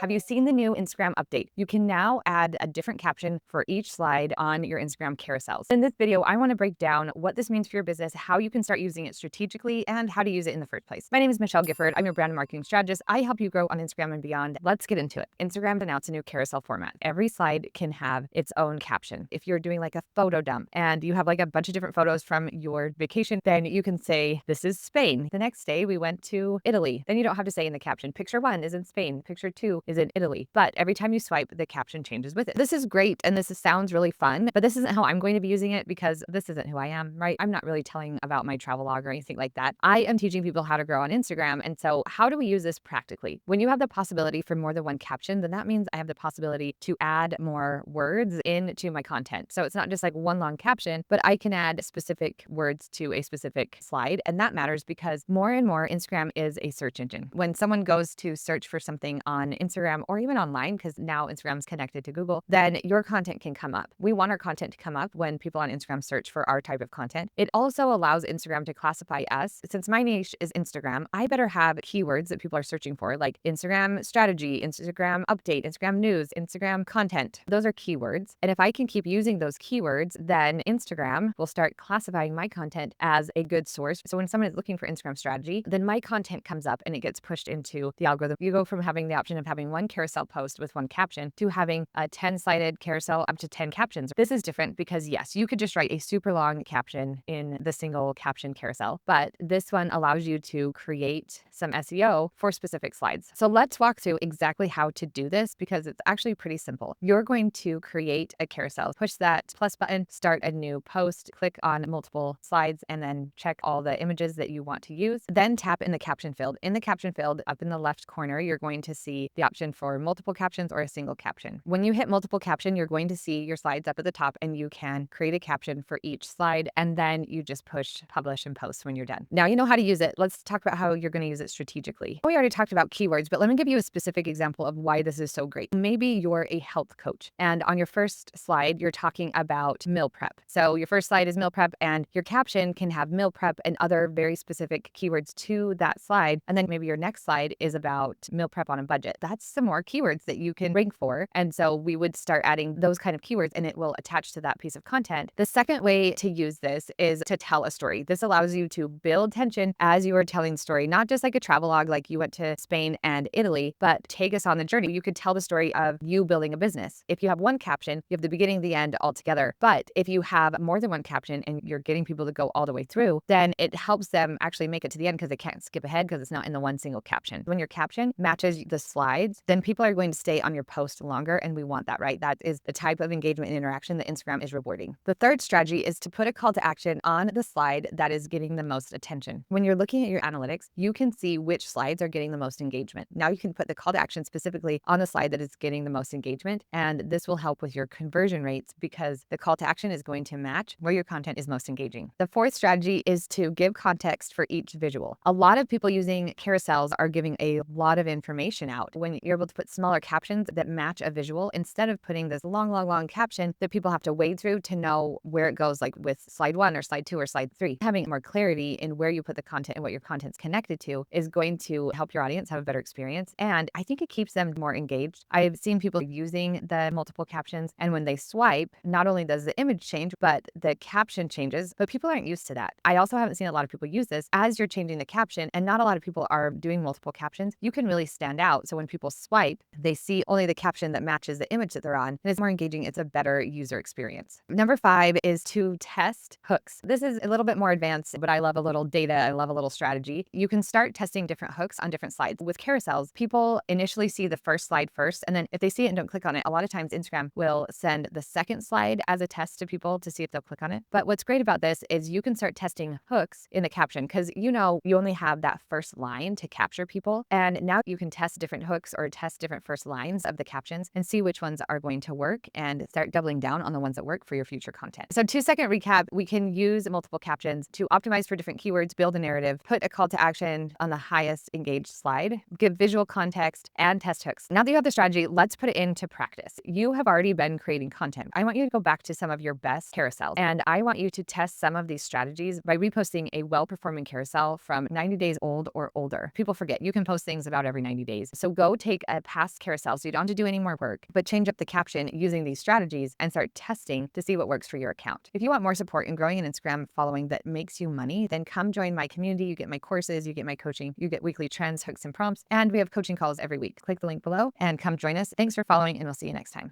Have you seen the new Instagram update? You can now add a different caption for each slide on your Instagram carousels. In this video, I want to break down what this means for your business, how you can start using it strategically, and how to use it in the first place. My name is Michelle Gifford. I'm your brand and marketing strategist. I help you grow on Instagram and beyond. Let's get into it. Instagram announced a new carousel format. Every slide can have its own caption. If you're doing like a photo dump and you have like a bunch of different photos from your vacation, then you can say, this is Spain. The next day we went to Italy. Then you don't have to say in the caption, picture 1 is in Spain, picture 2 is in Italy. But every time you swipe, the caption changes with it. This is great and sounds really fun, but this isn't how I'm going to be using it because this isn't who I am, right? I'm not really telling about my travel log or anything like that. I am teaching people how to grow on Instagram. And so how do we use this practically? When you have the possibility for more than one caption, then that means I have the possibility to add more words into my content. So it's not just like one long caption, but I can add specific words to a specific slide. And that matters because more and more Instagram is a search engine. When someone goes to search for something on Instagram or even online, because now Instagram's connected to Google, then your content can come up. We want our content to come up when people on Instagram search for our type of content. It also allows Instagram to classify us. Since my niche is Instagram, I better have keywords that people are searching for, like Instagram strategy, Instagram update, Instagram news, Instagram content. Those are keywords. And if I can keep using those keywords, then Instagram will start classifying my content as a good source. So when someone is looking for Instagram strategy, then my content comes up and it gets pushed into the algorithm. You go from having the option of having one carousel post with one caption to having a 10-sided carousel up to 10 captions. This is different because yes, you could just write a super long caption in the single caption carousel, but this one allows you to create some SEO for specific slides. So let's walk through exactly how to do this because it's actually pretty simple. You're going to create a carousel, push that plus button, start a new post, click on multiple slides, and then check all the images that you want to use. Then tap in the caption field. In the caption field, up in the left corner, you're going to see the option for multiple captions or a single caption. When you hit multiple caption, you're going to see your slides up at the top and you can create a caption for each slide. And then you just push publish and post when you're done. Now you know how to use it. Let's talk about how you're going to use it strategically. We already talked about keywords, but let me give you a specific example of why this is so great. Maybe you're a health coach and on your first slide, you're talking about meal prep. So your first slide is meal prep and your caption can have meal prep and other very specific keywords to that slide. And then maybe your next slide is about meal prep on a budget. That's some more keywords that you can rank for. And so we would start adding those kind of keywords and it will attach to that piece of content. The second way to use this is to tell a story. This allows you to build tension as you are telling the story, not just like a travel log, like you went to Spain and Italy, but take us on the journey. You could tell the story of you building a business. If you have one caption, you have the beginning, the end all together. But if you have more than one caption and you're getting people to go all the way through, then it helps them actually make it to the end because they can't skip ahead because it's not in the one single caption. When your caption matches the slides, then people are going to stay on your post longer. And we want that, right? That is the type of engagement and interaction that Instagram is rewarding. The third strategy is to put a call to action on the slide that is getting the most attention. When you're looking at your analytics, you can see which slides are getting the most engagement. Now you can put the call to action specifically on the slide that is getting the most engagement. And this will help with your conversion rates because the call to action is going to match where your content is most engaging. The fourth strategy is to give context for each visual. A lot of people using carousels are giving a lot of information out. When you're able to put smaller captions that match a visual, instead of putting this long caption that people have to wade through to know where it goes, like with slide 1 or slide 2 or slide 3, having more clarity in where you put the content and what your content's connected to is going to help your audience have a better experience. And I think it keeps them more engaged. I've seen people using the multiple captions, and when they swipe, not only does the image change, but the caption changes, but people aren't used to that. I also haven't seen a lot of people use this as you're changing the caption, and not a lot of people are doing multiple captions. You can really stand out. So when people swipe, they see only the caption that matches the image that they're on, and it's more engaging. It's a better user experience. Number 5 is to test hooks. This is a little bit more advanced, but I love a little data. I love a little strategy. You can start testing different hooks on different slides. With carousels, people initially see the first slide first, and then if they see it and don't click on it, a lot of times Instagram will send the second slide as a test to people to see if they'll click on it. But what's great about this is you can start testing hooks in the caption because you only have that first line to capture people. And now you can test different hooks or test different first lines of the captions and see which ones are going to work and start doubling down on the ones that work for your future content. So 2-second recap, we can use multiple captions to optimize for different keywords, build a narrative, put a call to action on the highest engaged slide, give visual context, and test hooks. Now that you have the strategy, let's put it into practice. You have already been creating content. I want you to go back to some of your best carousels, and I want you to test some of these strategies by reposting a well-performing carousel from 90 days old or older. People forget you can post things about every 90 days. So go take take a past carousel, so you don't have to do any more work, but change up the caption using these strategies and start testing to see what works for your account. If you want more support in growing an Instagram following that makes you money, then come join my community. You get my courses, you get my coaching, you get weekly trends, hooks, and prompts, and we have coaching calls every week. Click the link below and come join us. Thanks for following, and we'll see you next time.